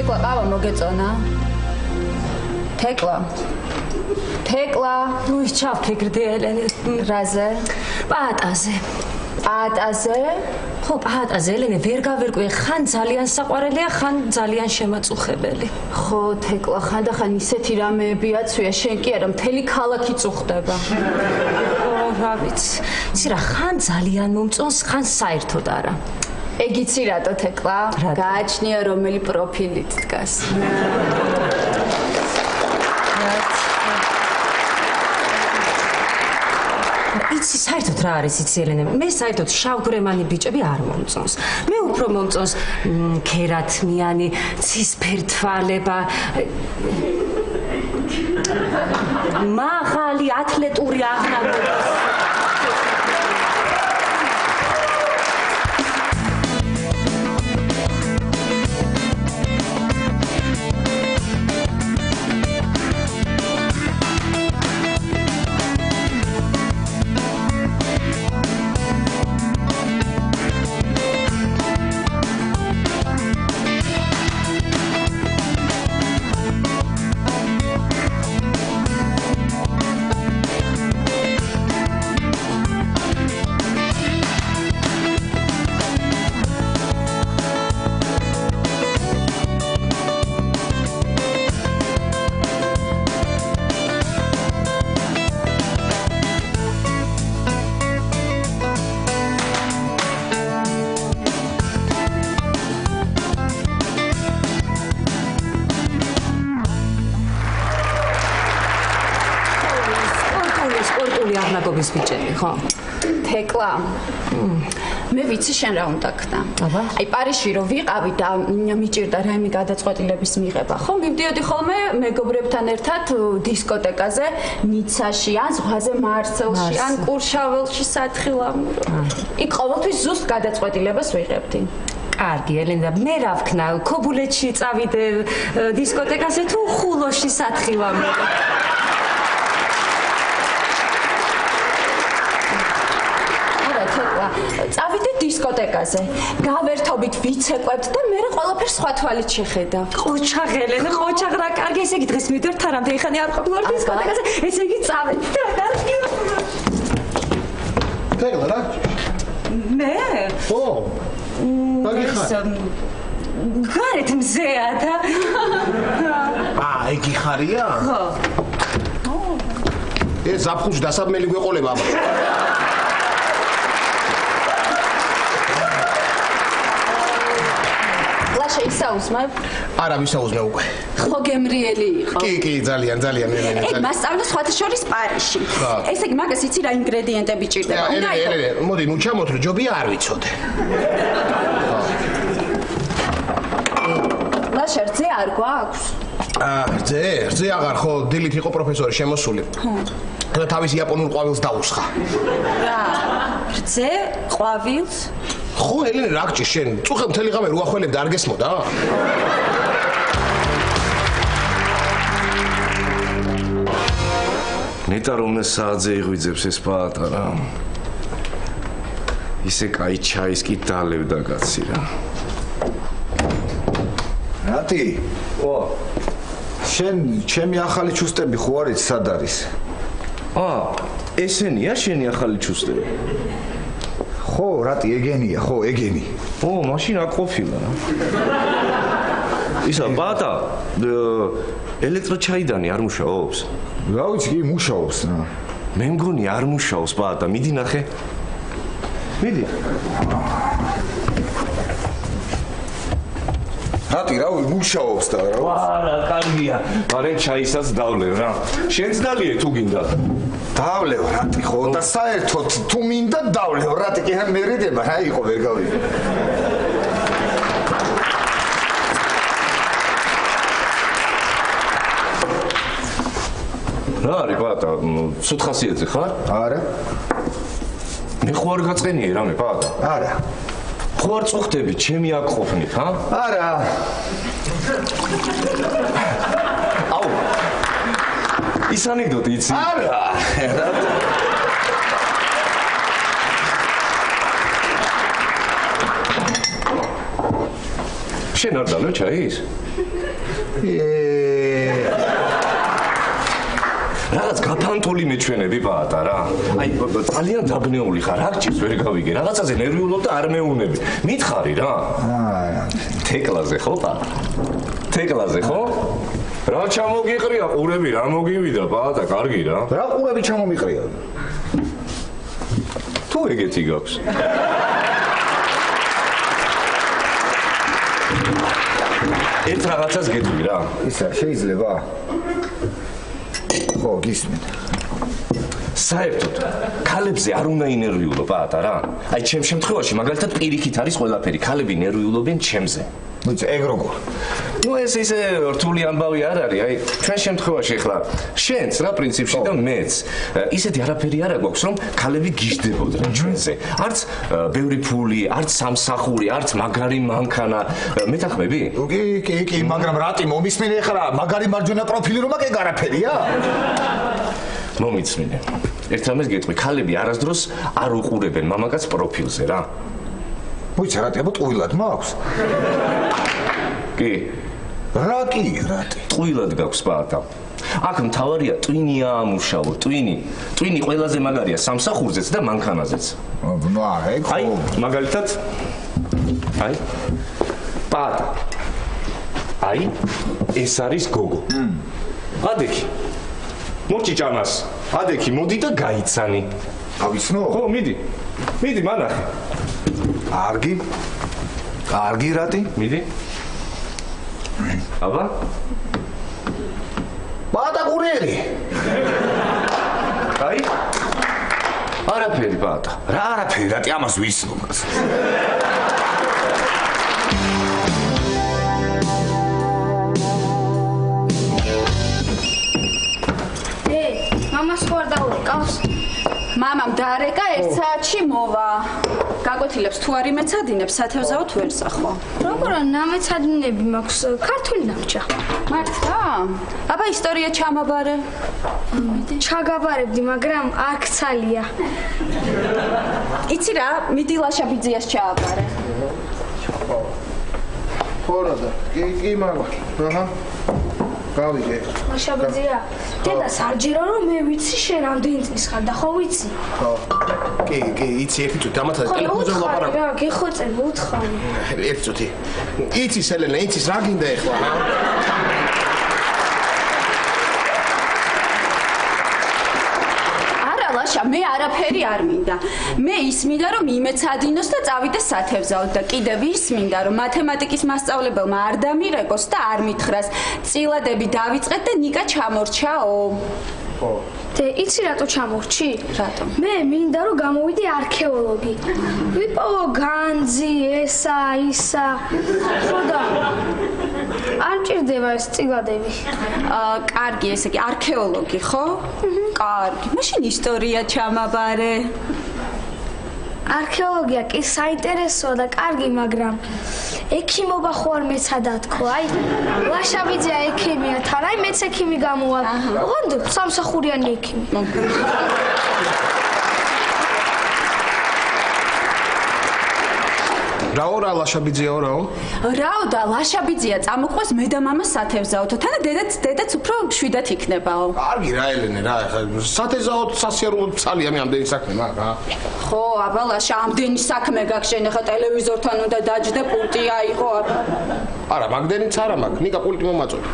თეკლა ყავა მოგეწონა? თეკლა. თეკლა. ნუ ის ჩავფიქრდი ელენე. რაზე? პატაზე. პატაზე? ხო, პატაზე ელენე ვერ გავერკვე, ხან ძალიან საყვარელია, ხან ძალიან შემაწუხებელი. ხო, თეკლა, ხანდახან ისეთი რამეებია ცვია, შენ კი არა, მთელი ქალაქი წუხდება. რა ვიცი. იცი რა, ხან ძალიან მომწონს, ხან საერთოდ არა. ეგ იცი რატო თეკლა? გააჩნია რომელი პროფილით დგას. იცი საერთოდ რა არის იცი ელენე? მე საერთოდ შავგვრემანი ბიჭები არ მომწონს. მე უფრო მომწონს ქერათმიანი, ცისფერთვალება, მაღალი ათლეტური აღნაგობა. აღნაგობის ბიჭები, ხო? თეკლა. მე ვიცი შენ რა უნდა ქნა. აი პარიზში რო ვიყავი და მიჭირდა რაიმე გადაწყვეტილების მიღება, ხო? მივდიოდი ხოლმე მეგობრებთან ერთად დისკოტეკაზე, ნიცაში, ან ზღვაზე მარსელში, ან კურშაველში სათხილამურო. იქ ყოველთვის ზუსტ გადაწყვეტილებას ვიღებდი. კარგი, ელენე, მე რა ვქნა, ქობულეთში წავიდე დისკოტეკაზე თუ ხულოში სათხილამურო? წავიდე დისკოტეკაზე, გავერთობით ვიცეკვებთ და მე ყველაფერს სხვა თვალით შეხედავ. ყოჩაღ ელენე, ყოჩაღ რა კარგი, ესე იგი დღეს მივდივართ არამდე ხანი არ ყოფილვარ დისკოტეკაზე, ესე იგი წავედი და კარგი. თეკლა რა? მე? ო. მაგიხარ. გარეთ მზეა და იგი ხარია? ხო. ეს ზაფხულში დასაბმელი გვეყოლება აბა. ისაუზმებ? არა, ვისაუზმე უკვე. ხო გემრიელი იყო. კი, ძალიან. ეგ მასწავლა სხვათა შორის პარიზში. ესე იგი მაგას იცი რა ინგრედიენტები ჭირდება? ელენე, მოდი, ნუ ჩამოთვლი, ჯობია არ ვიცოდე. ლაშა რძე არ გვაქვს? რძე აღარ, ხო, დილით იყო პროფესორი შემოსული. და თავის იაპონურ ყვავილს დაუსხა. რა? რძე, ყვავილს? ხო, ელენე, რა გჭირს შენ? წუხე მთელი ღამე რო ახველებ და არ გესმოდა? ნეტა რომ საათზე იღვიძებს ეს პატარა. ისე კაი ჩაის კი დალევდა კაცი რა. რატი? ო. შენ ჩემი ახალი ჩუსტები ხო არ იცი სად არის? ესენია შენი ახალი ჩუსტები? ხო, რატი ეგენია, ხო, ეგენი. მაშინ აქ ყოფილა რა. ისა ბატა, ელექტროჩაიდანი არ მუშაობს? რა ვიცი, კი მუშაობს რა. მე მგონი არ მუშაობს ბატა, მიდი ნახე. მიდი. რატი რა მუშაობს და რა. არა, კარგია. მარე ჩაისაც დავლევ რა. შენც დალიე თუ გინდა. დავლევ რატი ხო და საერთოდ თუ მინდა დავლევ რატი კი არ მერიდება რა იყო ვერ გავიგე. რა არის ბატა, ცუდ ხასიათზე ხარ? არა. მე ხო არ გაწყენიე რამე ბატა? არა. ხო არ წუხდები, ჩემი აქ ყოფნით, ჰა? არა. აუ. ის ანეკდოტი იცი? არა. შენ არ დალევ ჩაის? რაღაც გაფანტული მეჩვენები პაატა რა. აი ძალიან დაბნეული ხარ, აქ ჭირს ვერ გავიგე. რაღაცაზე ნერვიულობ და არ მეუნები. მითხარი რა. თეკლაზე ხო პაატა? თეკლაზე ხო? რა ჩამოგიყრია ყურები, რა მოგივიდა პაატა, კარგი რა. რა ყურები ჩამომიყრია? თუ ეგეთი გაქვს. ერთ რაღაცას გეტყვი რა. ისა შეიძლება? ხო, გისმენთ. საერთოდ ქალებზე არ უნდა ინერვიულო პაატა რა. აი ჩემ შემთხვევაში მაგალითად პირიქით არის ყველაფერი. ქალები ნერვიულობენ ჩემზე. ნუ ეგ როგორ? ნუ ეს ისე რთული ამბავი არ არის. აი ჩვენ შემთხვევაში ხლა შენც რა პრინციპში და მეც ისეთი არაფერი არ აქვს რომ ქალები გიждდებოდნენ ჩვენზე. არც ბევრი ფული, არც სამსახური, არც მაგარი მანქანა. მეთანხმები? კი, მაგრამ რატი მომისმინე ხარა? მაგარი მარჯვენა პროფილი რომ აქ არაფერია? მომიცმინე. ერთ რამეს გეტყვი, ქალები არასდროს არ უყურებენ მამაკაც პროფილზე რა. მოიცა რატი, აბა ტყუილად მაქვს? კი. რა კი, რატი? ტყუილად გაქვს პაატა. აქ მთავარია ტვინი აამუშავო, ტვინი. ტვინი ყველაზე მაგარია სამსახურზეც და მანქანაზეც. ნუ არა, ეგ ხო. აი, მაგალითად აი პაატა. აი, ეს არის გოგო. ადექი. მოჭი ჭანას. ადექი, მოდი და გაიცანი. ავიცნო? ხო, მიდი. მიდი, მანახე. კარგი. კარგი რატი? მიდი. აბა? პაატა გურიელი. აი? არაფერი პაატა. რა არაფერი, რატი ამას ვიცნობ? მამას ხوار დაურეკავს. მამამ დაარეკა 1 საათში მოვა. გაკვეთილებს თუ არ იმეცადინებს, სათევზაოდ ვერ წახო. როგორ ნამეცადინები მაქვს? ქართული ნახჭა. მართლა? აბა ისტორია ჩამაბარე. ჩაგაბარებდი, მაგრამ არ ქცალია. იცი რა, მიდი ლაშაბიძიას ჩააბარე. ხორა და კი მამა. აჰა. გავიგე. ლაშაბიძია, დედას არ ჯერო რომ მე ვიცი შენ რამდენი წლის ხარ და ხო ვიცი? ხო. კი, იცი ერთი წუთი, ამათა ტელეფონზე ვლაპარაკ. რა, გეხოცები, უთხარი. ერთი წუთი. იცი სელენა, იცი რა გინდა ეხლა? ლაშა, მე არაფერი არ მინდა. მე ის მინდა რომ იმეცადინოს და წავიდეს სათევზაოდ და კიდევ ის მინდა რომ მათემატიკის მასწავლებელმა არ დამირეკოს და არ მითხრას. წილადები დავიწყეთ და ნიკა ჩამორჩაო. ხო. და იცი რატო ჩამორჩი? რატო? მე მინდა რომ გამოვიდე არქეოლოგი. ვიპოვო განძი, ესა, ისა. ხო და არ მჭირდება ეს წილადები. კარგი, ესე იგი არქეოლოგი, ხო? კარგი. მაშინ ისტორია ჩამაბარე. არქეოლოგია კი საინტერესოა და კარგი, მაგრამ ექიმობა ხო არ მეცადა თქო, აი ლაშაბიძე ექიმია, თან აი მეც ექიმი გამოვალ. ოღონდ სამსახურიანი ექიმი. რაო რა ლაშაბიძეო რაო? რაო და ლაშაბიძია წამოყვეს მე და მამა სათევზაოდ. თან დედაც უფრო შვიდად იქნებაო. კარგი რა ელენე რა, ეხლა სათევზაოდ სასიარულოდ ცალია მე ამდენი საქმე მაგ რა. ხო, აბა ლაშა, ამდენი საქმე გაქვს შენ ახლა ტელევიზორთან უნდა დაჯდე პულტი აიღო. არა, მაგდენიც არა მაგ, ნიკა პულტი მომაწოდე.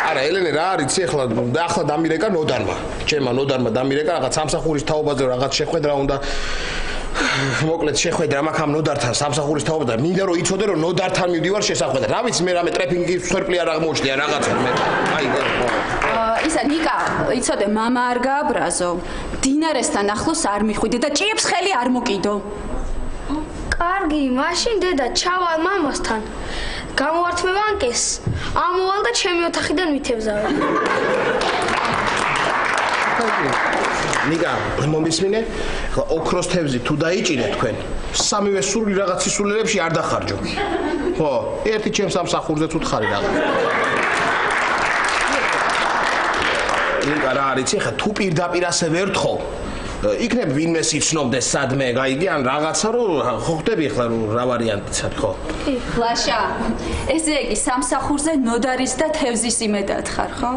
არა, ელენე რა არის ეხლა და ახლა დამირეკა ნოდარმა. ჩემმა ნოდარმა დამირეკა რაღაც სამსახურის თაობაზე რაღაც შეხვედრა უნდა მოკლედ შეხვედრა მაქვს ამ ნოდართან სამსახურის თაობაზე და მინდა რომ იცოდე რომ ნოდართან მივდივარ შესახვედრად. რა ვიცი მე რამე ტრეფინგის სვერპლი არ აღმოჩნია რაღაცა მე. აი ისა ნიკა, იცოდე მამა არ გააბრაზო. დინარესთან ახლოს არ მიხვიდე და ჭიებს ხელი არ მოკიდო. კარგი, მაშინ დედა ჩავალ მამასთან. გამოვართმე ბანკეს. ამოვალ და ჩემი ოთახიდან ვითევზავე. ნიკა, მომისმინე? ხა ოქროს თევზი თუ დაიჭირე თქვენ, სამივე სული რაღაც სისულელებში არ დახარჯო. ხო, ერთი ჩემს სამსახურზეც უთხარი რაღაც. ნიკა რა არის, ხა თუ პირდაპირ ასე ვერ თხოვ. იქნებ ვინმე სიცნობდეს სადმე, გაიგე, ან რაღაცა რომ ხო ხდები ახლა რომ რა ვარიანტიც არის, ხო? ლაშა, ესე იგი სამსახურზე ნოდარის და თევზის იმედად ხარ, ხო?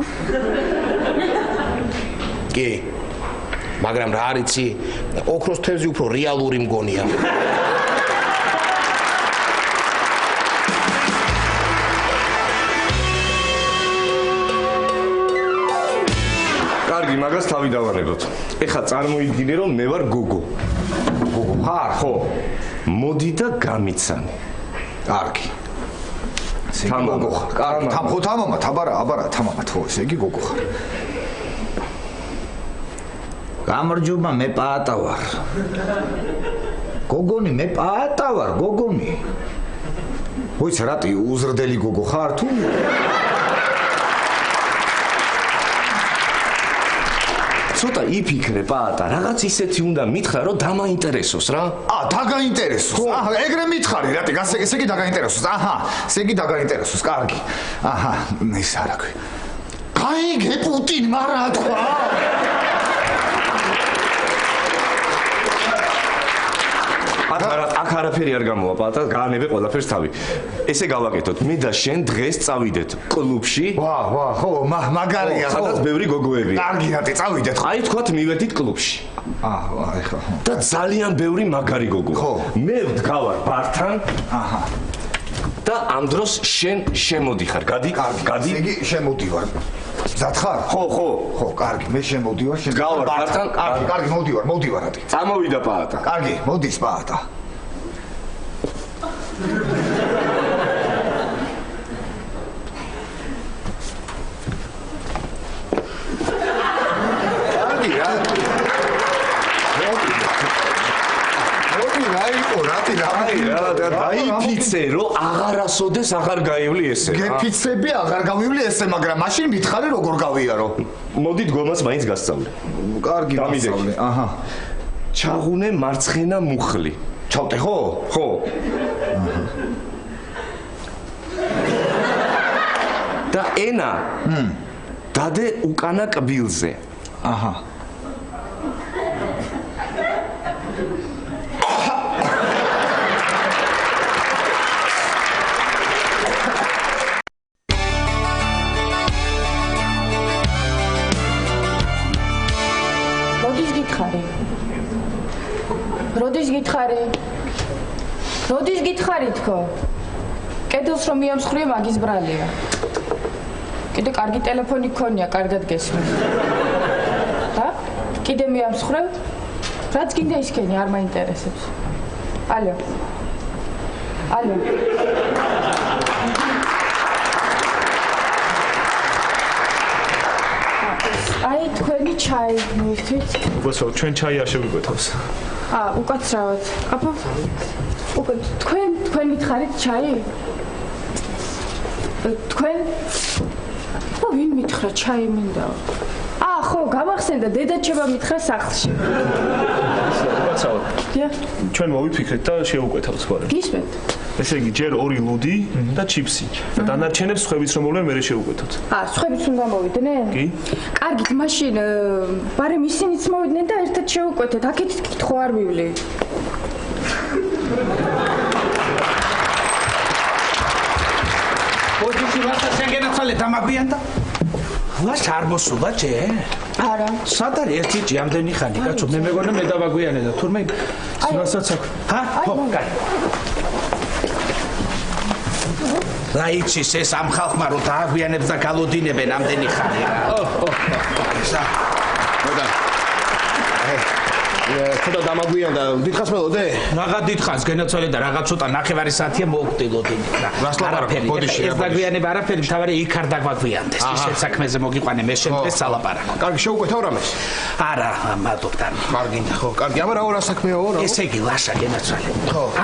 კი. მაგრამ რა არიცი, ოქროს თევზი უფრო რეალური მგონია. კარგი, მაგას თავი დავანებოთ. ეხლა წარმოიდგინე რომ მე ვარ გოგო. გოგო ხარ? ხო. მოდი და გამიცანი. კარგი. გოგო ხარ. კარგი, თამხო თამამა, აბარა თამამა თო, ესე იგი გოგო ხარ. გამარჯობა, მე პაატა ვარ. გოგონი, მე პაატა ვარ, გოგონი. ვიცი რატი უზრდელი გოგო ხარ თუ? ცოტა იფიქრე პაატა, რაღაც ისეთი უნდა მითხრა, რომ დამაინტერესოს რა. დაგაინტერესოს. ეგრე მითხარი, რატი, ესე იგი დაგაინტერესოს. ესე იგი დაგაინტერესოს, კარგი. ის არა ქვი. გაიგე პუტინმა რა თქვა? აქ არაფერი არ გამოვა პაატა, გაანებე ყველაფერს თავი. ესე გავაკეთოთ, მე და შენ დღეს წავიდეთ კლუბში. ხო, მაგარია, ხო. სადაც ბევრი გოგოებია. კარგი, რატი, წავიდეთ. აი თქვათ მივედით კლუბში. ეხლა. და ძალიან ბევრი მაგარი გოგოა. ხო. მე ვდგავარ ბართან. და ამ დროს შენ შემოდიხარ, გადი? გადი? იგი შემოდივარ. მზად ხარ? ხო, კარგი, მე შემოდივარ, შენ გავარ ბართან. კარგი, მოვდივარ რატი. წამოვიდა პაატა. კარგი, მოდის პაატა. კარგი რა. დაიფიცე რომ აღარასოდეს აღარ გაივლი ესე. გეფიცები აღარ გავივლი ესე, მაგრამ მაშინ მითხარი როგორ გავიარო. მოდი დგომას მაინც გასწავლე. კარგი, გასწავლე. ჩაღუნე მარცხენა მუხლი. ჩავტე ხო? ხო. და ენა. დადე უკანა კბილზე. როდის გითხარი თქო? კედელს რომ მიამსხვრიე მაგის ბრალია. კიდე კარგი ტელეფონი გქონია, კარგად გესმის. კიდე მიამსხვრევ? რაც გინდა ისქენი, არ მაინტერესებს. ალო. აი თქვენი ჩაი მივთვით. უბრალოდ ჩვენ ჩაი არ შევიკვეთავს. უკაცრავად. თქვენ მითხარით ჩაი? თქვენ? ხო, ვინ მითხრა ჩაი მინდა? ხო, გამახსენდა, დედაჩება მითხრა სახლში. უკაცრავად. ჩვენ მოვიფიქრეთ და შევუკვეთავთ ხოლმე. გისმენთ? ესე იგი, ჯერ 2 ლუდი და ჩიფსი. და დანარჩენებს სხვებიც რომ მოვლენ, მერე შევუკვეთავთ. სხვებიც უნდა მოვიდნენ? კი. კარგით, მაშინ ბარემ ისინიც მოვიდნენ და ერთად შევუკვეთეთ. აქეთ კითხვა არ მივლი. ოჯიხი ვართა შენ გენაცვალე დამაგვიანდა? ვას არ მოსულა ჯე? არა. სად არის ერთი ჯი ამდენი ხანი, კაცო, მე მეგონა მე დავაგვიანე და თურმე რასაც აქვს. ხო, კაი. რაიცის ეს ამ ხალხმა რომ დააგვიანებს და გალოდინებენ ამდენი ხანი რა. ესა. ცოტა დამაგვიანდა, დიდხანს მელოდე? რაღა დიდხანს გენაცვალე და რაღა ცოტა ნახევარი საათია მოვკვდილოდინი რა. ბოდიში ეს დაგვიანება არაფერი, მთავარი იქ არ დაგვაგვიანდეს. ისეთ საქმეზე მოგიყვანე მე შემდგეს სალაპარაკო. კარგი, შევუკვეთავ რამეს? არა, მადლობთან. კარგი, ხო, კარგი, აბა რა საქმეო რა? ესე იგი, ლაშა გენაცვალე.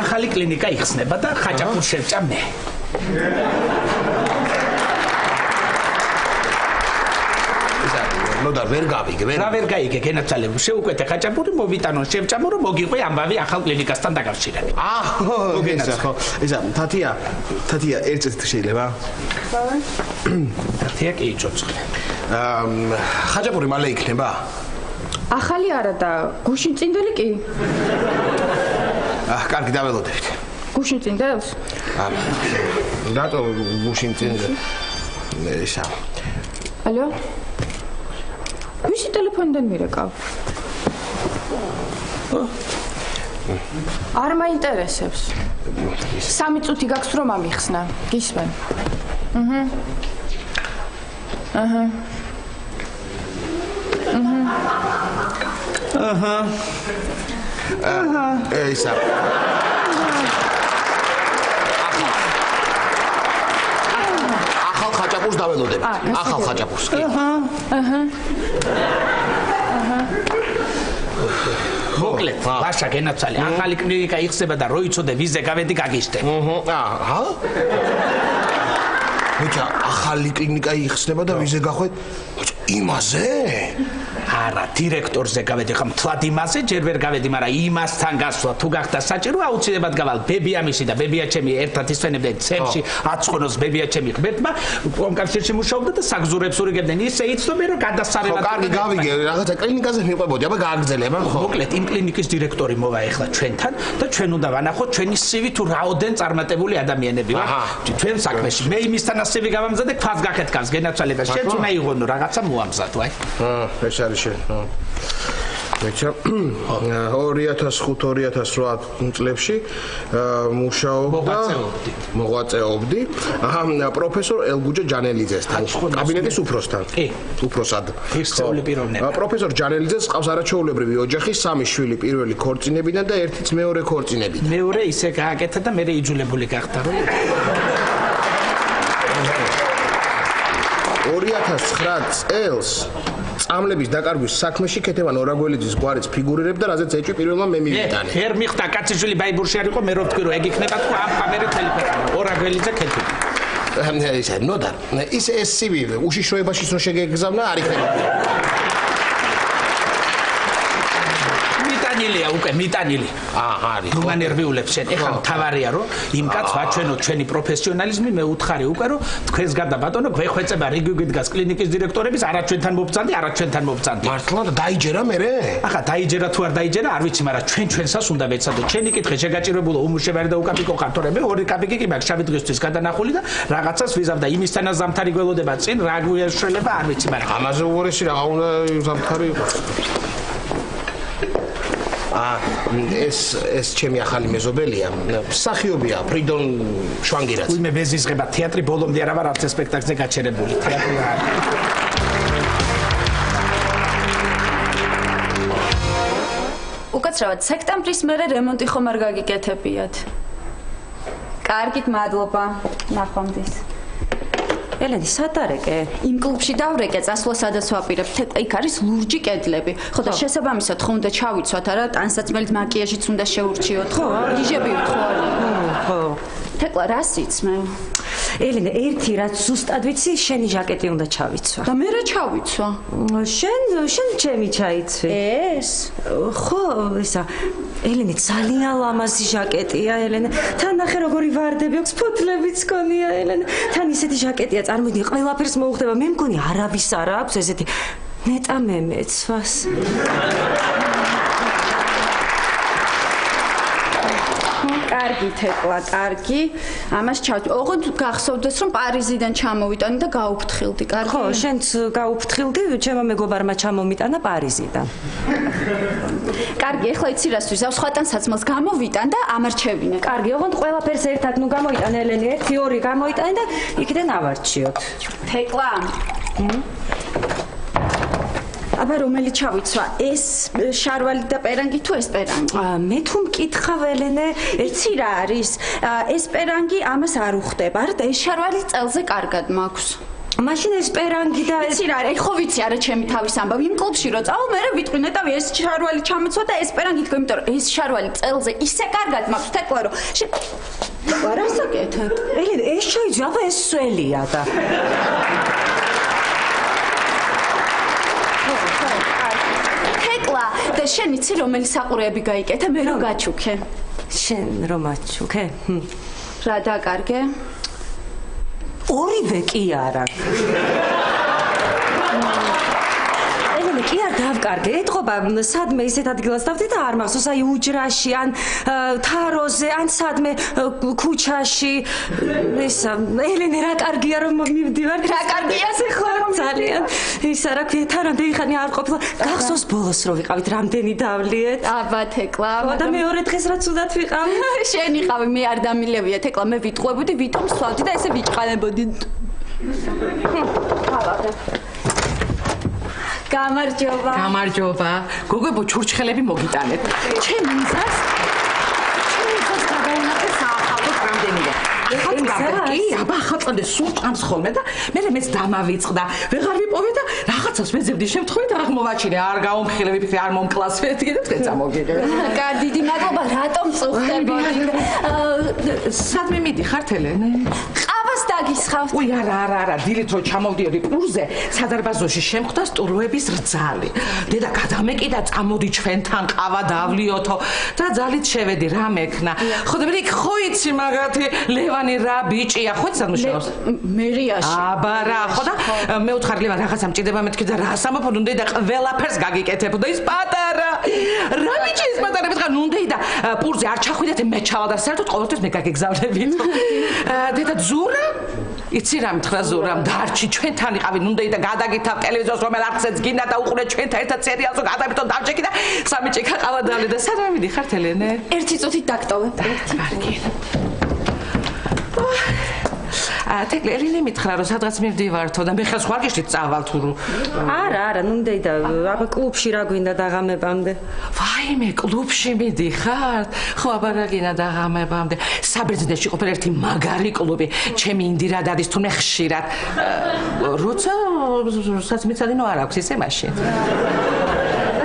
ახალი კლინიკა იხსნება და ხაჭაპურს შევჭა მე. ნოდარ ვერ გავიგე, რა ვერ გაიგე, გენაცვალე, შევუკვეთე ხაჭაპური, მოვიტანო შევჭამო, რომ მოგიყვე ამბავი ახალ კლინიკასთან დაკავშირებით. ხო, ესა, თათია, ერთ წუთი შეიძლება? თათია კი იწოცხლე. ხაჭაპური მალე იქნება? ახალი არა და გუშინ წინდელი კი? კარგი დაველოდებით. გუშინ წინდელს? რატო გუშინ წინდელი? ისა. ალო? ვისი ტელეფონიდან მირეკავ? არ მაინტერესებს. 3 წუთი გაქვს რომ ამიხსნა. გისმენ? ისა. ახალ ხაჭაპურს დაველოდებით. ახალ ხაჭაპურს. მოკლედ, ვაშა გენაცალი, ახალი კლინიკა იხსება და რო იცოდე ვიზე გავედი გაგიშტე. აჰა. ბიჭა, ახალი კლინიკა იხსნება და ვიზე გახვედ? ბიჭა, იმაზე? არა, დირექტორზე გავედი, ხომ თვად იმაზე ჯერ ვერ გავედი, მაგრამ იმასთან გასვლა თუ გახდა საჭირო, აუცილებლად გავალ. ბებია მისი და ბებია ჩემი ერთად ისვენებდნენ ცემში, აცხონოს ბებია ჩემი ღმერთმა, კომკავშირში მუშაობდა და საგზურებს ურიგებდნენ. ისე იცნობენ რომ გადასარევად. ხო, კარგი გავიგე, რაღაცა კლინიკაზე მიყვებოდი, აბა გააგრძელებ, ხო? მოკლედ, იმ კლინიკის დირექტორი მოვა ეხლა ჩვენთან და ჩვენ უნდა ვანახოთ ჩვენი CV თუ რაოდენ წარმატებული ადამიანები ვართ ჩვენ საქმეში. მე იმისთანაც CV გავამზადე, ქვას გაკეთკავს გენაცვალება. შენც უნდა იღონო რაღაცა მოამზადო, აი. ეს არის შენ. ბიჭა, 2005-2008 წლებში მუშაობდა მოღვაწეობდი პროფესორ ელგუჯა ჯანელიძესთან, კაბინეტის უფროსთან. უფროსად. ისწავლე პიროვნება. პროფესორ ჯანელიძეს ყავს არაჩვეულებრივი ოჯახი, 3 შვილი, პირველი ქორწინებიდან და ერთიც მეორე ქორწინებიდან. მეორე ისე გააკეთა და მე იძულებული გახდა რომ 2009 წელს წამლების დაკარგვის საქმეში ქეთევან ორაგველიძის გვარიც ფიგურირებდა, რაზეც ეჭვი პირველმა მე მივიტანე. ვერ მიხდა კაციშვილი ბაიბურში არ იყო, მე რო ვთქვი რომ ეგ იქნება თქვა ამ კამერით თელეფონი. ორაგველიძე ქეთვი. ისა ნოდარ, ის ეს CV უშიშროებაშიც რო შეგეგზავნა არ იქნება. მიტანილია უკვე, მიტანილი. არის. თუ განერვიულებს შენ, ეხლა მთავარია რომ იმ კაცს ვაჩვენოთ ჩვენი პროფესიონალიზმი, მე უთხარი უკვე რომ თქვენს გარდა ბატონო გვეხვეწება რიგვი დგას კლინიკის დირექტორების, არა ჩვენთან მობრძანდი, არა ჩვენთან მობრძანდი. მართლა დაიჯერა მერე? ახლა დაიჯერა თუ არ დაიჯერა, არ ვიცი, მაგრამ ჩვენსას უნდა ვეცადოთ. შენი კითხე შეგაჭირებულა უმუშევარი და უკაპიკო ხარ, თორემ მე 2 კაპიკი კი მაქვს შავი დღისთვის გადანახული და რაღაცას ვიზავ და იმისთანაც ზამთარი გველოდება წინ რა გვიაშველება, არ ვიცი, მაგრამ ამაზე უღურესი რა უნდა ზამთარი იყოს. ეს ჩემი ახალი მეზობელია, მსახიობია, ფრიდონ შვანგირაც. ვინმე ბეზისღება თეატრი ბოლომდე არა ვარ არც სპექტაკლზე გაჩერებული. თეატრი არ. უკაცრავად, სექტემბრის მერე რემონტი ხომ არ გაგიკეთებიათ? კარგით, მადლობა. ნახვამდის. ელენე, სად არეკე? იმ კლუბში დავრეკე, წასვლა სადაც ვაპირებ. იქ არის ლურჯი კედლები. ხო და შესაბამისად ხო უნდა ჩავიცვათ, არა? ტანსაცმელით მაკიაჟიც უნდა შეურჩიოთ. ხო, რიჟები ხო არა. ხო. თეკლა რას იცმევ? ელენე, ერთი რაც ზუსტად ვიცი, შენი ჟაკეტი უნდა ჩავიცვა. და მე რა ჩავიცვა? შენ ჩემი ჩაიცვი. ეს? ხო, ისა ელენე ძალიან ლამაზი ჟაკეტია, ელენე. თან ნახე როგორი ვარდები აქვს, ფოთლებიც ქონია, ელენე. თან ისეთი ჟაკეტია, წარმოიდგინე, ყველაფერს მოუხდება. მე მგონი არავის არ აქვს ესეთი. ნეტა მე მეცვას. კარგი თეკლა, კარგი. ამას ჩავთ. ოღონდ გახსოვდეს რომ პარიზიდან ჩამოვიტანი და გაუფრთხილდი, კარგი? ხო, შენც გაუფრთხილდი, ჩემო მეგობარმა ჩამომიტანა პარიზიდან. კარგი, ეხლა იცი რას ვიზავ, სხვათან საცმელს გამოვიტან და ამარჩევინე. კარგი, ოღონდ ყველაფერს ერთად ნუ გამოიტანე, ელენე, 1-2 გამოიტანე და იქიდან ავარჩიოთ. თეკლა. აბა რომელი ჩავიცვა? ეს შარვალი და პერანგი თუ ეს პერანგი? მე თუ მკითხავ, ელენე, იცი რა არის? ეს პერანგი ამას არ უხდება, არა და ეს შარვალი წელზე კარგად მაქვს. მაშინ ეს პერანგი და იცი რა, ხო ვიცი არა ჩემი თავის ამბავი, იმ კლუბში რო წავალ, მე ვიტყვი ნეტავი ეს შარვალი ჩამოცვა და ეს პერანგი თქო, იმიტომ რომ ეს შარვალი წელზე ისე კარგად მაქვს, თეკლა რომ რას აკეთებ? ელენე, ეს შეიძლება, აბა ეს სველია და და შენ იცი რომელი საყურეები გაიკეთე, მე რომ გაჩუქე. შენ რომ აჩუქე? რა დაკარგე? ორივე კი არა. ელენე, კი არ კარგი, ეთყობა სადმე ისეთ ადგილას დავდე და არ მახსოვს, აი უჯრაში, ან თაროზე, ან სადმე ქუჩაში. ისა, ელენე რა კარგია რომ მივდივარ. რა კარგია ხო? ძალიან. ისა რა ქვია, თანამდე იხანი არ ყოფილა. გახსოვს ბოლოს რო ვიყავით, რამდენი დავლიეთ? აბა თეკლა. და მეორე დღეს რაც უნდათ ვიყავი. შენი ყავი, მე არ დამილევია თეკლა, მე ვიტყვებოდი, ვითომ სვავდი და ესე ვიჭყანებოდი. გამარჯობა. გამარჯობა. გოგოებო, ჩურჩხელები მოგიტანეთ. ჩემ მიზას გადაუნახე საახალო რამდენიმე. კი, აბა ხაწამდე სულ ჭამს ხოლმე და მე მეც დამავიწყდა. ვეღარ ვიპოვე და რაღაცას მეძებდი შემთხვევით არ მოვაჩინე, არ გაომხილე, ვიფიქრე არ მომკლას ვეთქი და თქვენ წამოგიღე. დიდი მადლობა, რატომ წუხდებოდი? სადმე მიდიხართ ელენე? ყავას დაგისხავთ. უი არა, დილით რო ჩამოვდიოდი პურზე, სადარბაზოში შემხვდა სტურუების რძალი. დედა გადამეკიდა, წამოდი ჩვენთან ყავა დავლიოთო და ძალით შევედი, რა მექნა. ხო და მე ხო იცი მაგათი ლევანი რა ბიჭია, ხო იცი მუშაობს? მერიაში. აბა რა, ხო და მე უთხარ ლევან რაღაცა მჭირდება მეთქი და რა სამოფონო და ყველაფერს გაგიკეთებ და ის პატარა. რა ბიჭი ის პატარა მეთქა ნუნდეი და პურზე არ ჩახვიდეთ მე ჩავა და საერთოდ ყოველთვის მე გაგეგზავნებით. დედა ზურა იცი რა მითხრა ზურამ დარჩი ჩვენთან იყავი ნუნდეი და გადაგითავ ტელევიზორს რომ არცეც გინდა და უყურე ჩვენთან ერთად სერიალს რომ გადავიდო დავჭექი და სამი ჭიქა ყავა დავლე და სადმე მიდიხართ ელენე? ერთი წუთით დაგტოვე. კარგი. თეკლი ელენე მითხრა რომ სადღაც მივდივართო და მე ხელს ხوار გიშლით წავალ თუ რო. არა, ნუნდეი და აბა კლუბში რა გვინდა დაღამებამდე. ვაიმე, კლუბში მიდიხართ? ხო, აბა რა გინდა დაღამებამდე. საბერძნეთში ყოფილა ერთი მაგარი კლუბი, ჩემი ინდირა დადის თუნე ხშირად. როცა საცმიცადინო არ აქვს ისე მაშინ.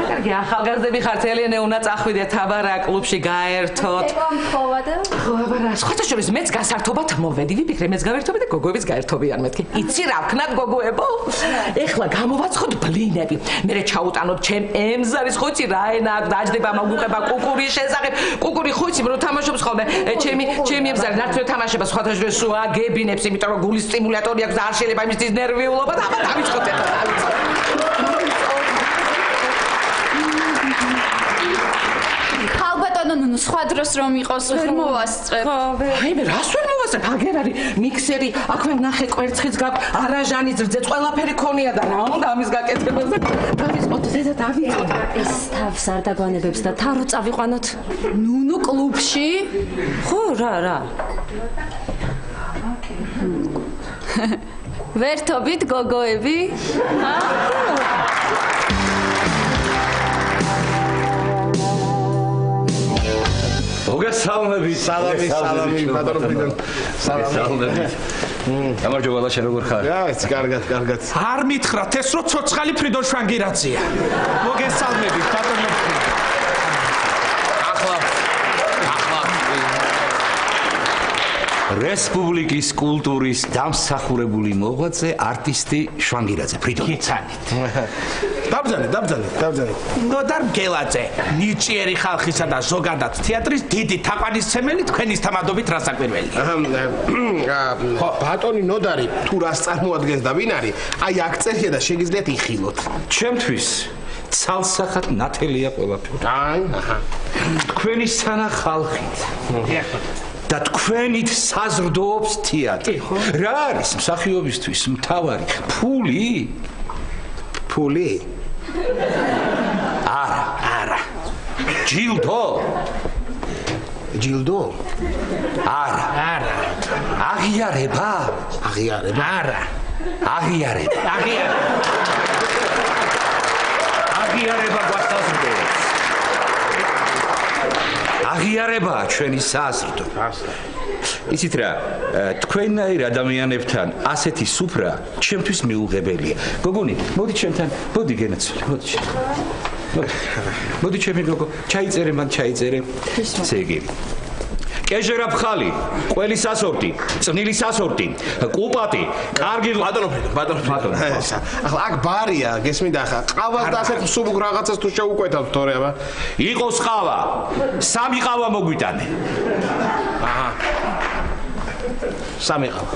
კარგი, ახალგაზრდები ხართ ელენე, უნდა წახვიდეთ აბა რა კლუბში გაერთოთ. ეხლა და ხო, აბა რა, სხვათა შორის მეც გასართობად მოვედი, ვიფიქრე მეც გავერთობი და გოგოებიც გაერთობიან მეთქი. იცი რა ვქნათ გოგოებო? ეხლა გამოვაცხოთ ბლინები. მე ჩაუტანოთ ჩემ ემზარის ხო იცი რა ენა აქ დაждდება მოგუყება კუკურის შესახებ. კუკური ხო იცი რომ თამაშობს ხოლმე. ჩემი ემზარი ნაცვლად თამაშება სხვათა შორის სულ აგებინებს, იმიტომ რომ გულის სტიმულატორი აქვს, არ შეიძლება იმისთვის ნერვიულობა და აბა დავიწყოთ ეხლა დავიწყოთ. სხვა დროს რომ იყოს ვერ მოვასწრებ. აი მე რას ვერ მოვასწრებ? აგერ არის მიქსერი, აქვე ნახე კვერცხიც გაქვს, არაჟანი ძრძეც ყველაფერი ქონია და რა უნდა ამის გაკეთებას და დავიწყოთ ზედა დავიწყოთ. ეს თავს არ დაგვანებებს და თავ რო წავიყვანოთ. ნუნუ კლუბში? ხო, რა. ვერთობით გოგოები? მოგესალმებით. სალამი, ბატონო ფრიდონ. სალამი. გამარჯობა და შენ როგორ ხარ? ეს კარგად. არ მითხრათ ეს რო ცოცხალი ფრიდონ შვანგირაძეა. მოგესალმებით, ბატონო ფრიდონ. ახლა რესპუბლიკის კულტურის დამსახურებული მოღვაწე არტისტი შვანგირაძე ფრიდონ. იცანით. დაბძანეთ. ნოდარ მგელაძე, ნიჭიერი ხალხისა და ზოგადად თეატრის დიდი თაყვანისმცემელი თქვენის თამადობით რასაკვირველი. ბატონი ნოდარი თუ რას წარმოადგენს და ვინ არის, აი აქ წერია და შეგიძლიათ იხილოთ. ჩემთვის ცალსახად ნათელია ყველაფერი. აი, თქვენი სანა ხალხით. და თქვენით საზრდოობს თეატრი. რა არის მსახიობისთვის მთავარი? ფული? არა. ჯილდო? არა. აღიარება? არა. აღიარება გვასაზრდოებს. აღიარებაა ჩვენი საზრდო. იცით რა, თქვენნაირ ადამიანებთან ასეთი სუფრა ჩემთვის მიუღებელია. გოგონი, მოდი ჩემთან, მოდი გენაცვლე, მოდი ჩემი გოგო, ჩაიწერე მან. ესე იგი. კეჟერა ფხალი, ყველის ასორტი, წნილი სასორტი, კუპატი, კარგი ბატონო. ახლა აქ ბარია, გესმინდა ახლა. ყავას და ასეთ სუბუქ რაღაცას თუ შეუკვეთავთ თორე აბა. იყოს ყავა, 3 ყავა მოგვიტანე. აჰა. 3 ყავა.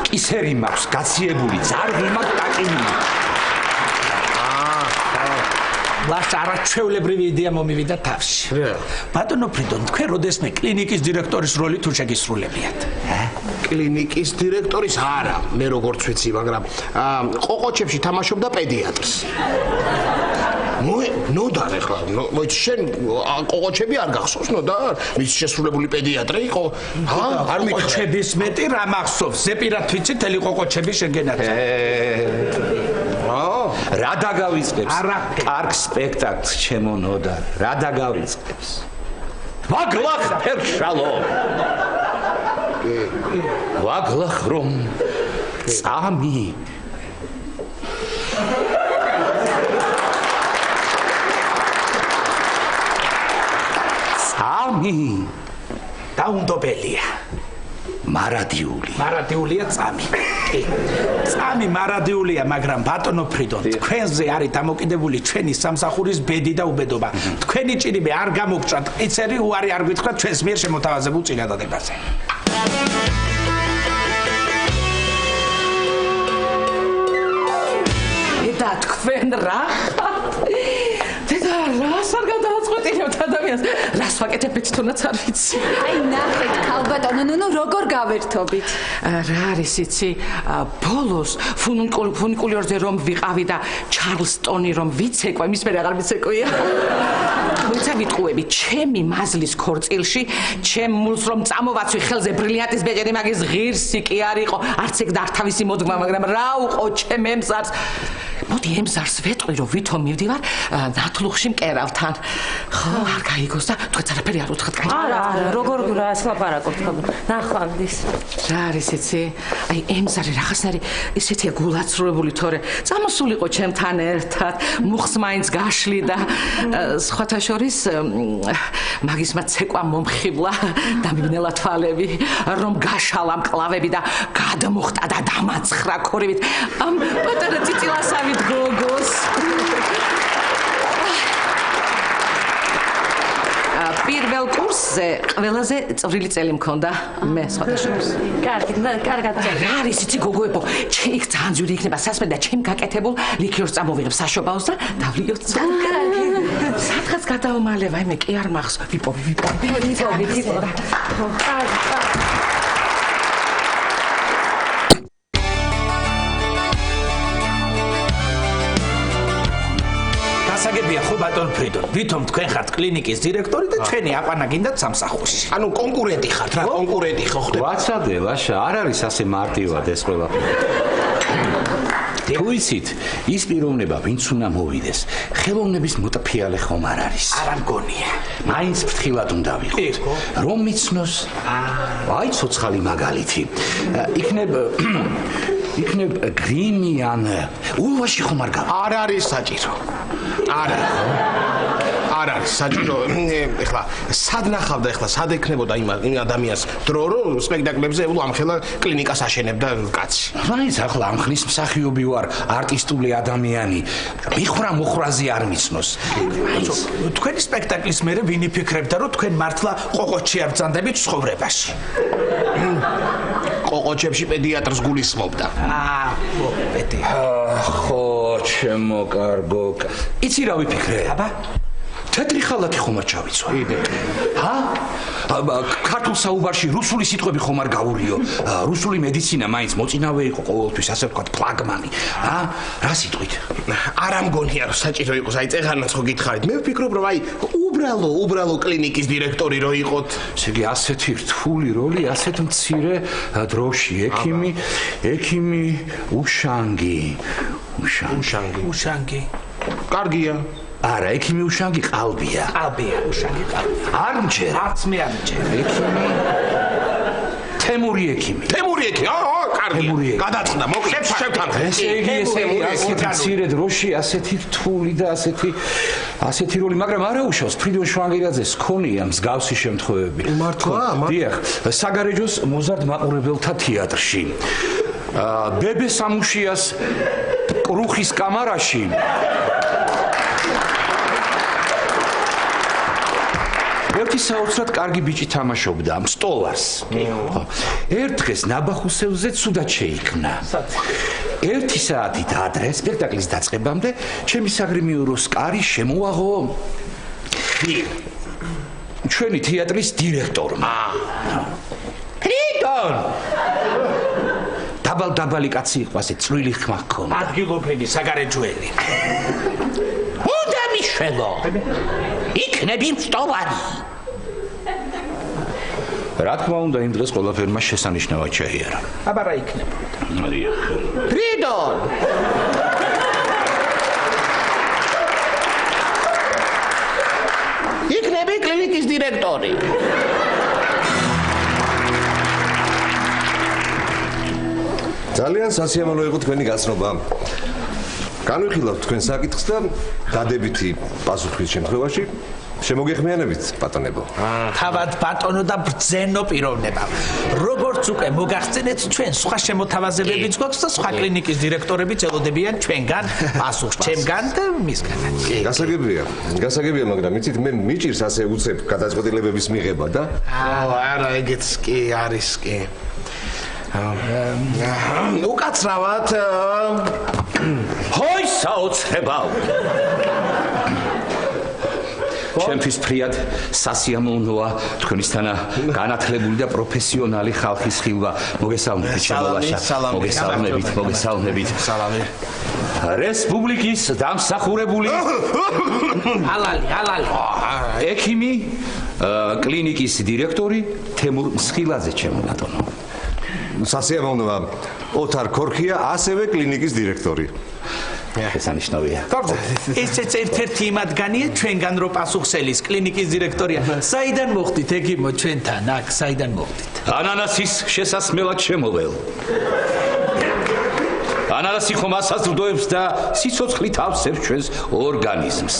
კისერი მაქვს, გაციებული, ძარღვი მაქვს, ტაკინი მაქვს. ლაშა არაჩვეულებრივი იდეა მომივიდა თავში. ბატონო ფრიდონ, თქვენ როდესმე კლინიკის დირექტორის როლი თუ შეგისრულებიათ? კლინიკის დირექტორის არა, მე როგორც ვიცი, მაგრამ ყოყოჩებში თამაშობდა პედიატრს. ნოდარ ახლა, შენ ყოყოჩები არ გახსოვს ნოდარ? მის შესრულებული პედიატრი იყო? არ ყოყოჩების მეტი რა მახსოვს? ზეპირად ვიცი, თელი ყოყოჩები შეგენაცა. რა დაგავიწყებს? კარგ სპექტაკლს ჩემო ნოდარ. რა დაგავიწყებს? ვაგლახ ფერშალო. ვაგლახ რომ წამი დაუნდობელია. მარადიულია წამი. წამი მარადიულია, მაგრამ ბატონო ფრიდონ, თქვენზე არის დამოკიდებული ჩვენი სამსახურის ბედი და უბედობა. თქვენი ჭირიმე არ გამოგჭრათ, ყიცერი უარი არ გითხრათ ჩვენს მიერ შემოთავაზებულ წინადადებაზე. და თქვენ რა? რას არ გადავაწყვეტინებთ ადამიანს? რას ვაკეთებთ თუნდაც არ ვიცი. აი ნახეთ, ქალბატონო, როგორ გავერთობით? რა არის იცი? ბოლოს ფუნიკულიორზე რომ ვიყავი და ჩარლსტონი რომ ვიცეკვე, მის მერე აღარ ვიცეკვია. თუმცა ვიტყუები, ჩემი მაზლის ქორწილში, ჩემ მულს რომ წამოვაცვი ხელზე ბრილიანტის ბეჭედი, მაგის ღირსი კი არ იყო, არც ეგ და არ თავისი მოდგმა, მაგრამ რა უყო ჩემ ემზარს. მოდი ემზარს ვეტყვი, რომ ვითომ მივდივარ ნათლუხში მკერავთან. ხო, არ გაიგოს და თქვენც არაფერი არ უთხრათ. არა, როგორ რას ლაპარაკობთ? ნახვამდის. რა არის იცი? აი ემზარი რაღაცნაირი ისეთია გულაცრუებული თორე წამოსულიყო ჩემთან ერთად, მუხს მაინც გაშლიდა. სხვათა შორის მაგისმა ცეკვა მომხიბლა და მიბნელა თვალები, რომ გაშალა მკლავები და გადმოხტა და დამაცხრა ქორივით ამ პატარა წიწილასავით გოგოს. პირველ კურსზე ყველაზე წვრილი წელი მქონდა მე სხვადასხვა. კარგად. რა არის იცი გოგოებო, იქ ძალიან ძვირი იქნება სასმელი და ჩემ გაკეთებულ ლიქიორს წამოვიღებ საშობაოს და დავლიოთ. სადღაც გადავმალება, მე კი არ მახსოვს. ვიპოვი. გასაგებია ხო ბატონ ფრიდონ, ვითომ თქვენ ხართ კლინიკის დირექტორი და თქვენი აყვანა გინდათ სამსახურში. ანუ კონკურენტი ხართ რა, კონკურენტი ხო ხდება? ვაცადე, ლაშა, არ არის ასე მარტივად ეს ყველაფერი. თუ იცით, ის პიროვნება, ვინც უნდა მოვიდეს, ხელოვნების მოტფიალე ხომ არ არის. არა მგონია. მაინც ფრთხილად უნდა ვიყოთ. რომ მიცნოს, აი ცოცხალი მაგალითი. იქნებ გრიმი ან ულვაში ხომ არ გავა? არ არის საჭირო. არ არის საჭირო. ეხლა სად ნახავდა ეხლა სად ექნებოდა იმ ადამიანს დრო რომ სპექტაკლებზე ამხელა კლინიკას აშენებდა კაცი. მაინც ახლა ამ ხნის მსახიობი ვარ, არტისტული ადამიანი. მიხრა მოხრაზე არ მიცნოს. თქვენი სპექტაკლის მერე ვინ იფიქრებდა რომ თქვენ მართლა ყოყოჩი აბრძანდებით ცხოვრებაში? ყოყოჩებში პედიატრს გულისხმობდა. ხო, ჩემო კარგო. იცი რა ვიფიქრე? აბა თეთრი ხალათი ხომ არ ჩავიცვა? ქართულ საუბარში რუსული სიტყვები ხომ არ გავურიო? რუსული მედიცინა მაინც მოწინავე იყო ყოველთვის, ასე ვთქვათ, ფლაგმანი. რა სიტყვით? არა მგონია რომ საჭირო იყოს, აი წეღანაც ხო გითხარით. მე ვფიქრობ რომ აი უბრალო კლინიკის დირექტორი რო იყოთ. ესე იგი ასეთი რთული როლი, ასეთ მცირე დროში, ექიმი უშანგი. კარგია. არა, ექიმი უშანგი ყალბია. უშანგი ყალბია. არ მჯერ. არც მე არ მჯერ. ექიმი თემური ექიმი. კარგია. გადაწყდა, მოკლედ შევთან. ესე იგი ასეთი მცირე დროში, ასეთი რთული და ასეთი როლი, მაგრამ არა უშავს ფრიდონ შვანგელაძეს ჰქონია მსგავსი შემთხვევები. მართლა? დიახ, საგარეჯოს მოზარდ მაყურებელთა თეატრში. ბებე სამუშიას კრუხის კამარაში ერთი საოცრად კარგი ბიჭი თამაშობდა ამ სტოლარს. ერთ დღეს ნაბახუსევზე ცუდად შეიქმნა. 1 საათით ადრე სპექტაკლის დაწყებამდე ჩემი საგრიმიუროს კარი შემოაღო ჩვენი თეატრის დირექტორმა. ფრიდონ! დაბალი კაცი იყო, ასე წვრილი ხმა ჰქონდა. ადგილობრივი საგარეჯველი. უნდა მიშველო. იქნები მსტოვარი. რა თქმა უნდა, იმ დღეს ყველაფერმა შესანიშნავად შეიარა. აბა რა იქნებოდა? ფრიდონ! იქნები კლინიკის დირექტორი. ძალიან სასიამოვნო იყო თქვენი გაცნობა. განვიხილავთ თქვენ საკითხს და დადებითი პასუხის შემთხვევაში შემოგეხმიანებით, ბატონებო. თავად ბატონო და ბრძენო პიროვნება. როგორც უკვე მოგახსენეთ, ჩვენ სხვა შემოთავაზებებიც გვაქვს და სხვა კლინიკის დირექტორებიც ელოდებიან ჩვენგან პასუხს, ჩემგან და მისგანაც. გასაგებია, მაგრამ იცით, მე მიჭირს ასე უცებ გადაწყვეტილებების მიღება და არა, ეგეც კი არის კი. უკაცრავად ჰოი საოცრებავ! ჩემთვის ფრიად სასიამოვნოა თქვენისთანა განათლებული და პროფესიონალი ხალხის ხილვა. მოგესალმებით, შემოვაშა. მოგესალმებით. სალამი. რესპუბლიკის დამსახურებული ალალი. ექიმი, კლინიკის დირექტორი თემურ მსხილაძე, ჩემო ბატონო. სასიამოვნოა, ოთარ ქორქია, ასევე კლინიკის დირექტორი. შესანიშნავია. ესეც ერთ-ერთი მათგანია ჩვენგან რო პასუხსელის კლინიკის დირექტორია. საიდან მოხდით ეგიმო ჩვენთან აქ, საიდან მოხდით? ანანასის შესასმელად შემოվել. ანანასი ხომ ასაზრდოებს და სიცოცხლით ავსებს ჩვენს ორგანიზმს.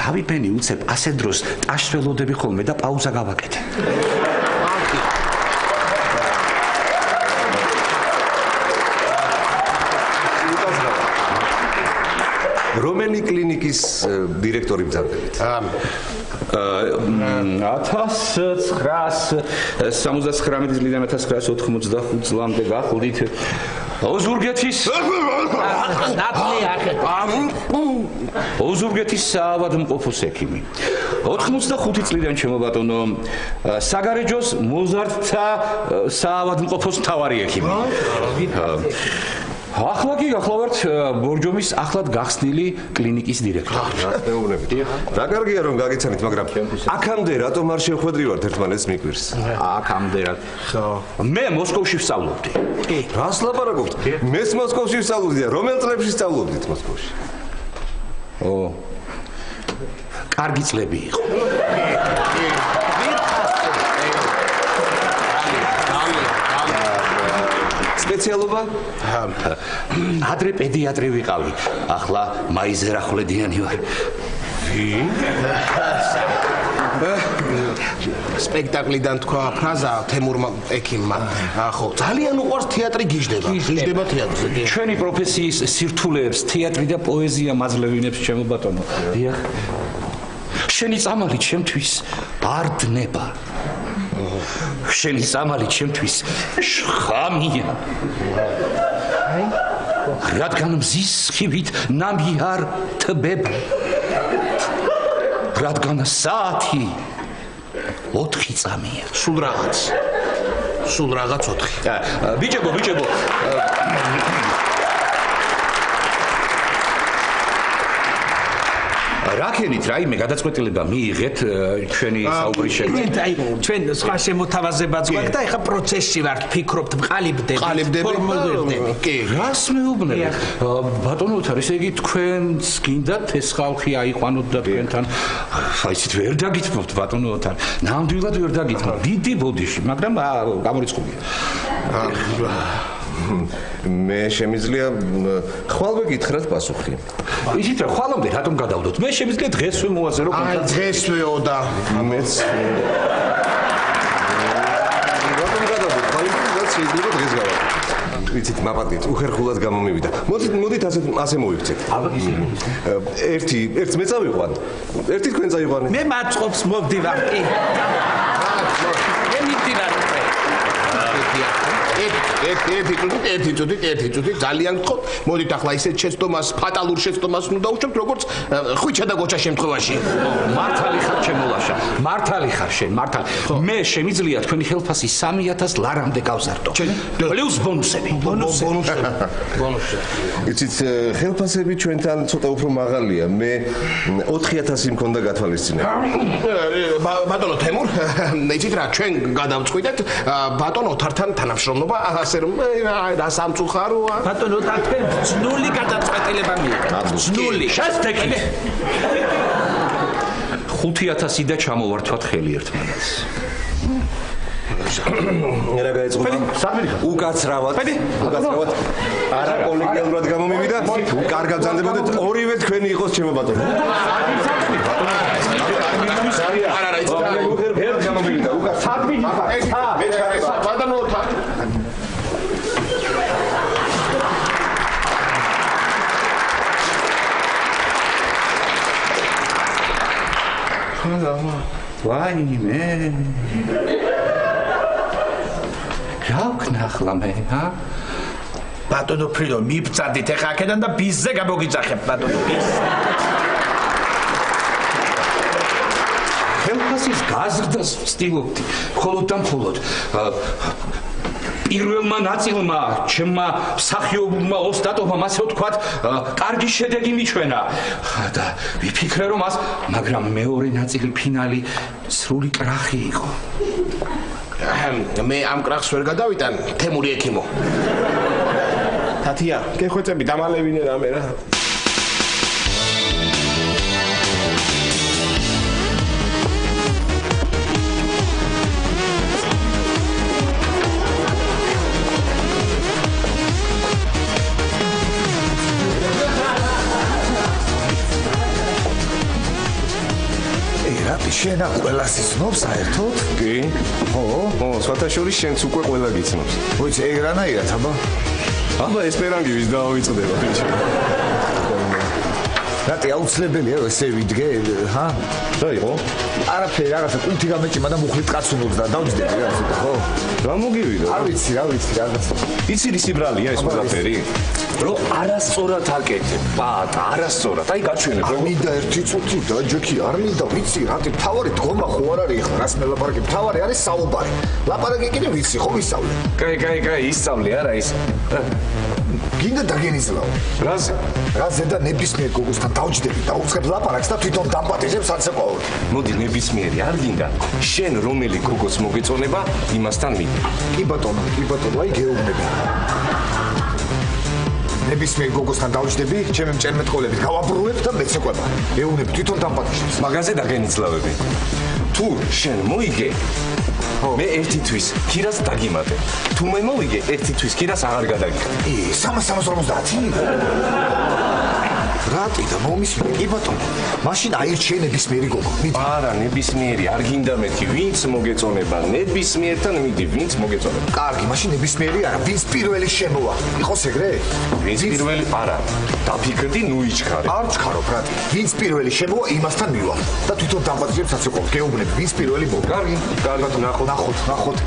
დავიფენი უცებ ასე დროს ტაშს ველოდები ხოლმე და პაუზა გავაკეთე. რომელი კლინიკის დირექტორი ბრძანდებით? 1979 წლიდან 1985 წლამდე გახურით ოზურგეთის ოზურგეთის საავადმყოფოს ექიმი. 85 წლიდან ჩემო ბატონო საგარეჯოს მოზარდთა საავადმყოფოს მთავარი ექიმი. ახლა კი გახლავართ ბორჯომის ახლად გახსნილი კლინიკის დირექტორი. მეუბნებით. რა კარგია რომ გაგიცანით, მაგრამ აქამდე რატომ არ შევხვედრივართ ერთმანეთს მიკვირს? აქამდე რა? ხო. მე მოსკოვში ვსწავლობდი. კი. რას ლაპარაკობთ? მეც მოსკოვში ვსწავლობდი და რომელ წლებში სწავლობდით მოსკოვში? კარგი წლები იყო. სპეციალობა? ადრე პედიატრი ვიყავი, ახლა მაიზერახვლედიანი ვარ. სპექტაკლიდან თქვა ფრაზა თემურმა ექიმმა. ხო, ძალიან უყვარს თეატრი გიждდება. გიждდება თეატრზე. ჩვენი პროფესიის სირთულეებს თეატრი და პოეზია მაძლევინებს, ჩემო ბატონო. დიახ. შენი წამალი ჩემთვის არ დნება. შენი წამალი ჩემთვის შხამია. რადგან მზის სხივით ნამი არ თბება. რადგან საათი 4 წამია. სულ რაღაც 4. ბიჭებო. რაკენით რაიმე გადაწყვეტილება მიიღეთ ჩვენი საუბრის შემდეგ. ჩვენ სხვა შემოთავაზებაც გვაქვს და ეხა პროცესში ვართ, ფიქრობთ, მყალიბდებით. კი, რას მეუბნებით? ბატონო თარ, ესე იგი თქვენს გინდათ ეს ხალხი აიყვანოთ და თქვენთან აიცით ვერ დაგითმობთ ბატონო თარ. ნამდვილად ვერ დაგითმობთ. დიდი ბოდიში, მაგრამ გამორიცხულია. მე შემიძლია ხვალვე გითხრათ პასუხი. იცით რა, ხვალამდე რატომ გადავდოთ? მე შემიძლია დღესვე მოვაზერო კონტრაქტი. დღესვეო და მეც რატომ გადავდოთ? ხვალამდე შეიძლება დღეს გავაკეთოთ. ვიცით, მაპატით, უხერხულად გამომივიდა. მოდით ასე მოვიქცეთ. ერთს მე წავიყვან. ერთი თქვენ წაიყვანეთ. მე მაწყობს მოვდივარ კი. მე მიდივარ. ერთი წუთი ძალიან გთხოვთ. მოდით ახლა ისეთ შეცდომას, ფატალურ შეცდომას უნდა დავუშვებთ, როგორც ხვიჩა და გოჩა შემთხვევაში. მართალი ხარ შემოლაშა. მართალი ხარ შენ, მართალი. მე შემიძლია თქვენი ხელფასი 3000 ლარამდე გავზარდო. პლუს ბონუსები. იცით, ხელფასები ჩვენთან ცოტა უფრო მაღალია. მე 4000 მქონდა გათვალისწინებული. ბატონო თემურ, იცით რა, ჩვენ გადავწყვიტეთ ბატონო ოთართან თანამშრომლობა, ასე რომ რა სამწუხაროა. ბატონო ოთართან ძნული გადაწყვეტილება მიიღეთ. ძნული. შესტეკი. 5000 და ჩამოვართვათ ხელი ერთმანეთს. რა გაეწყობა? უკაცრავად. არა კოლეგიალურად გამომივიდა. კარგად ბრძანდებოდეთ, ორივე თქვენი იყოს ჩემო ბატონო. არა, იცით, ერთ გამომივიდა. ბატონო ოთარ. ვაიმე. რა ვქნა ახლა მე, ჰა? ბატონო ფრიდო, მიბწადით ეხა აქედან და ბიზზე გამოგიძახებთ, ბატონო, ბიზ. ხელფასის გაზრდას ვცდილობდი, მხოლოდ და მხოლოდ პირველმა ნაწილმა, ჩემმა მსახიობმა ოსტატობამ, ასე ვთქვათ, კარგი შედეგი მიჩვენა და ვიფიქრე რომ მას, მაგრამ მეორე ნაწილი ფინალი სრული კრახი იყო. მე ამ კრახს ვერ გადავიტან, თემური ექიმო. თათია, გეხვეწები დამალევინე რამე რა. შენ ყველას იცნობს საერთოდ? კი. ხო? ო, სვათაშორის შენც უკვე ყველა გიცნობს. ვიცი, ეგრანაირად, აბა. აბა ესპერანგი ვის დაავიწყდება, ბიჭი. რატი აუცილებელია ესე ვიდგე, ჰა? რა იყო? არაფერი, რაღაცა კულტი გამეჭიმა და მუხლით კაცუნობს და დავჯდები რა, ხო? რა მოგივიდა? არ ვიცი, რაღაცა. იცი სიბრალია ეს ყველაფერი? რომ არასწორად აკეთებ, ბატა, არასწორად. აი გაჩვენებ რომ მინდა ერთი წუთი და ჯექი არ მინდა, ვიცი, რატი თავარი დგომა ხო არ არის ხა, რას მე ლაპარაკი, თავარი არის საუბარი. ლაპარაკი კიდე ვიცი, ხო ვისწავლე. კაი, ისწავლე არა ის. გინდა დაგენიზლაო. რაზე და ნებისმიერ გოგოსთან დავჯდები და უცხებ ლაპარაკს და თვითონ დამპატიჟებ საცეკვაოდ. მოდი ნებისმიერი არ გინდა. შენ რომელი გოგოს მოგეწონება, იმასთან მიდი. კი ბატონო, აი გეუბნები. ნებისმიერ გოგოსთან დავჯდები, ჩემი მჭერმეტყოლებით გავაბრუნებ და მეცეკვება. ეუბნები თვითონ დამპატიჟებს. მაგაზე დაგენიცლავები. თუ შენ მოიგე, მე ერთი თვის ქირას დაგიმატე. თუ მე მოვიგე, ერთი თვის ქირას აღარ გადაგიხდი. 350? რატი და მომისმინე, კი ბატონო. მაშინ აირჩიე ნებისმიერი გოგო. არა, ნებისმიერი არ გინდა მეთი, ვინც მოგეწონება, ნებისმიერთან მიდი, ვინც მოგეწონება. კარგი, მაშინ ნებისმიერი არა, ვინც პირველი შემოვა. იყოს ეგრე? ვინც პირველი არა. დაფიქრდი, ნუ იჩქარე. არ ჩქარო, ბრატი. ვინც პირველი შემოვა, იმასთან მივალ. და თვითონ დამპატიჟებ საცეკვაოდ. გეუბნები, ვინც პირველი მოვა. კარგი, ნახოთ.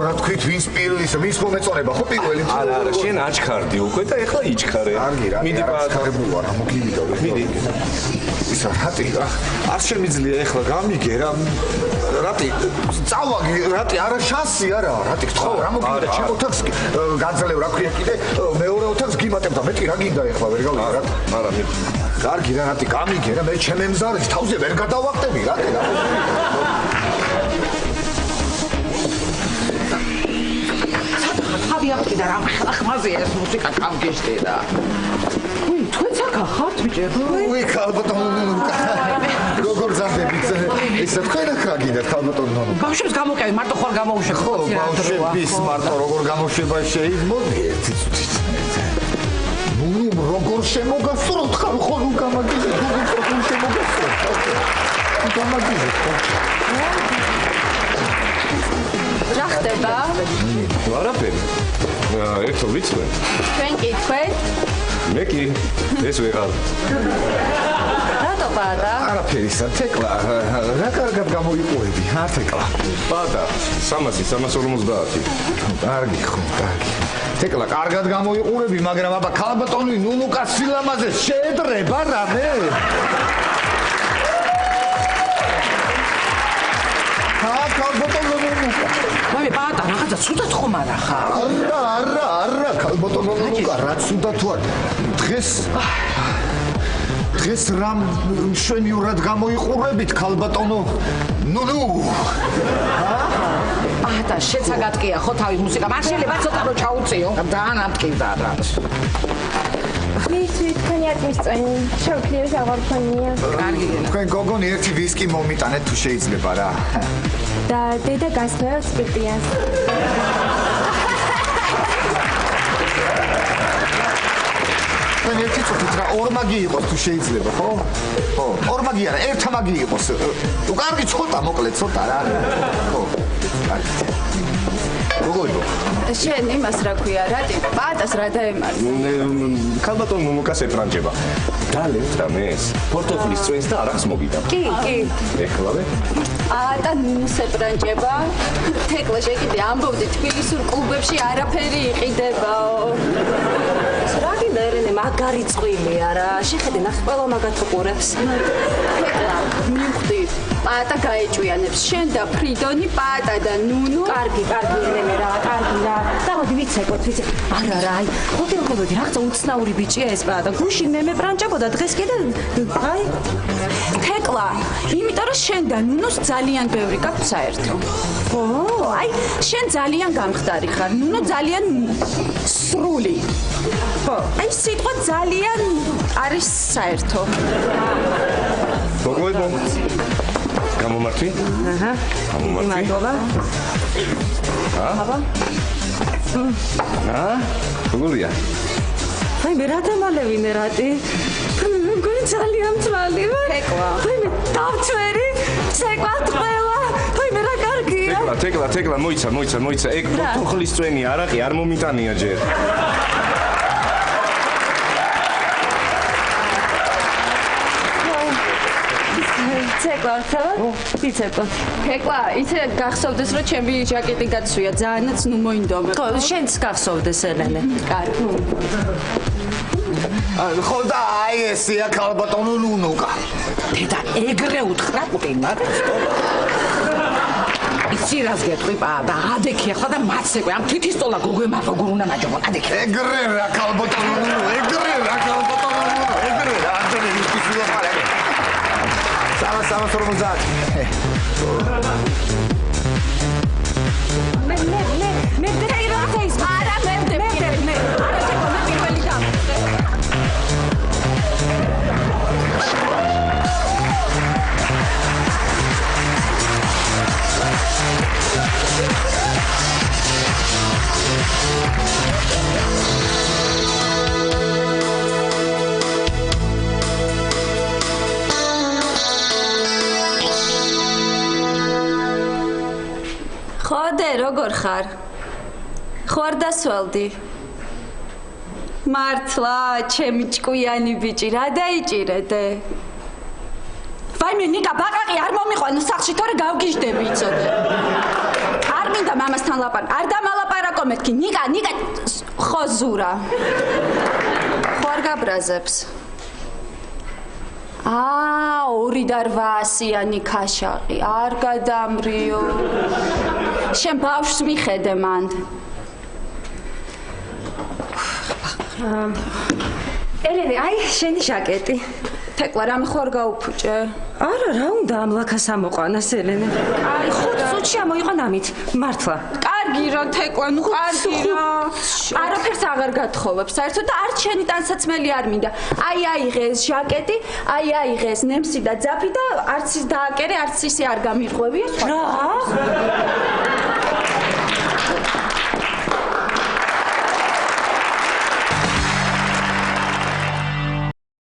რა თქვით, ვინც პირველისა, ვინც მომეწონება, ხო პირველი? არა, შენ აჩქარდი უკვე და ეხლა იჩქარე. მიდი პატარებულა, რა მოგივიდა. მიდი. ისა რატი, არ შემიძლია ეხლა გამიგე რა. რატი, წავაგი, რატი, არა შანსი არა, რატი გთხოვ, რა მოგივიდა, ჩემ ოთახს გაძლევ, რა ქვია კიდე, მეორე ოთახს გიმატებ და მეტი რა გინდა ეხლა, ვერ გავიგე რა. არა, მიდი. კარგი რა, რატი გამიგე რა, მე ჩემ ემზარის თავზე ვერ გადავახტები, რატი რა. ხაბიახტი და რამ ხმაზეა ეს მუსიკა გამგეშტე და თქვენც აქ ახართ ბიჭებო? ქალბატონო, როგორ ზარდებით? ესა თქვენ აქ აგინათ ქალბატონო? ბავშვებს გამოკევი, მარტო ხარ გამოუშვებ. ხო, ბავშვების მარტო როგორ გამოშვება შეიძლება? მოდი ერთი წუთით. ნუ როგორ შემოგასწროთ ხარ ხოლმე გამაგიჟე როგორ შემოგასწროთ გამაგიჟე რა ხდება? არაფერი. ერთო ვიცვენ. თქვენ კითხვით? მე კი ეს ვეღარ. რატო პატა? არაფერისა, თეკლა, რა კარგად გამოიყურები, თეკლა. პატა, 350. კარგი ხო, კარგი. თეკლა, კარგად გამოიყურები, მაგრამ აბა ქალბატონი ნუნუკას სილამაზე შეედრება რამე? ქალბატონი ნუნუკა. ვაი, პატა, რაღაცა ცუდად ხომ არა ხარ? არა, ქალბატონი ნუნუკა, რა ცუდად თუ არა. დღეს რამ მშვენივრად გამოიყურებით ქალბატონო? ნუნუ. პატა, შეცაგატკია ხო თავის მუსიკა, მან შეიძლება ცოტა რო ჩაუწიო. ძალიან ამტკივდა რა. ვისი თქვენი ატმისწენი შევქლიო შევარქონია. კარგი. თქვენ გოგონი ერთი ვისკი მომიტანეთ თუ შეიძლება რა. და დედა გასწრებს სპირტიანს. თქვენ ერთი წუთით რა ორმაგი იყოს თუ შეიძლება, ხო? ხო, ორმაგი არა, ერთამაგი იყოს. თუ კარგი ცოტა მოკლედ ცოტა რა. ხო. კარგი. როგორ იყო? შენ იმას რა ქვია, რატი? პატას რა დაემართ? ქალბატონ ნუნუკას ეტრანჯება. დალებთ რამეს? პორტოფოლის წვენს და არახს მოგიდა. კი. ეხლავე? პატა ნუნუს ეტრანჯება. თეკლა შეკიდე ამბობდი თბილისურ კლუბებში არაფერი იყიდებაო. რაგინერენე მაგარი წვიმია რა. შეხედე ნახე ყველა მაგათ უყურებს. თეკლა მივხვდი. პატა გაეჭვიანებს შენ და ფრიდონი, პატა და ნუნუ. კარგი, ერენე რა, კარგი რა. დავოდი ვიცეკოთ, ვიცე. არა, აი, მოგიყვებოდი რაღაცა უცნაური ბიჭია ეს პატა. გუშინ მე მებრანჭებოდა დღეს კიდე აი თეკლა, იმიტომ რომ შენ და ნუნუს ძალიან ბევრი გაქვს საერთო. ო, აი, შენ ძალიან გამხდარი ხარ, ნუნუ ძალიან სრული. ხო, აი სიტყვა ძალიან არის საერთო. მოგოებო. გამომართვი? აჰა. მადლობა. აბა. როგორია? აი მე რა დამალევინე რატი? მგონი ძალიან ძვალი ვარ. თეკლა. აი მე დავწვერი, ცეკვათ ყველა. აი მე რა კარგია. თეკლა, მოიცა. ეგ პორტოფოლის წვენი არაყი არ მომიტანია ჯერ. ცეკვა, ვიცეკო. თეკლა, იცი გახსოვდეს რომ ჩემი ჟაკეტი გაცვია, ძალიანაც ნუ მოინდომა. ხო, შენც გახსოვდეს ელენე. კარგი. ხო და აი ესია ქალბატონო ნუნუკა. დედა ეგრე უთხრა პუტინმა. იცი რას გეტყვი პატა, ადექი ახლა და მაცეკვე ამ თითისტოლა გოგოემა როგორ უნდა მაჯობო, ადექი. ეგრე რა ქალბატონო ნუნუ, ეგრე რა ქალბატონო ნუნუ, ეგრე რა ანჯელი ვისკი ხარ. 350. მე დეიროთე ის. არა, მე ვდები. არა, თეკლა, მე პირველი დავხდე. ხოდე როგორ ხარ? ხوار დასვალდი. მართლა, ჩემი ჭკვიანი ბიჭი, რა დაიჭირედე? ვაიმე, ნიკა ბაყაყი არ მომიყვანო სახლში, თორე გავგიჟდები იცოდე. არ მინდა მამასთან ლაპარაკ, არ დამალაპარაკო მეთქი. ნიკა, ხო ზურა. ხوار გაბრაზებს. 2.800-იანი ქაშაყი, არ გადამრიო. შენ ბავშვს მიხედე მან. ელენე, აი შენი ჟაკეტი. თეკლა, რამე ხო არ გაუფუჭე? არა, რა უნდა ამ ლაქას ამოყვანას ელენე. აი 5 წუთში ამოიყვან ამით. მართლა. კარგი რა თეკლა, ნუ კარგი რა. არაფერს აღარ გათხოვებ, საერთოდ და არც შენი ტანსაცმელი არ მინდა. აი აიღეს ჟაკეტი, აი აიღეს ნემსი და ძაფი და არც ის დააკერე, არც ისე არ გამირღვევია. რა?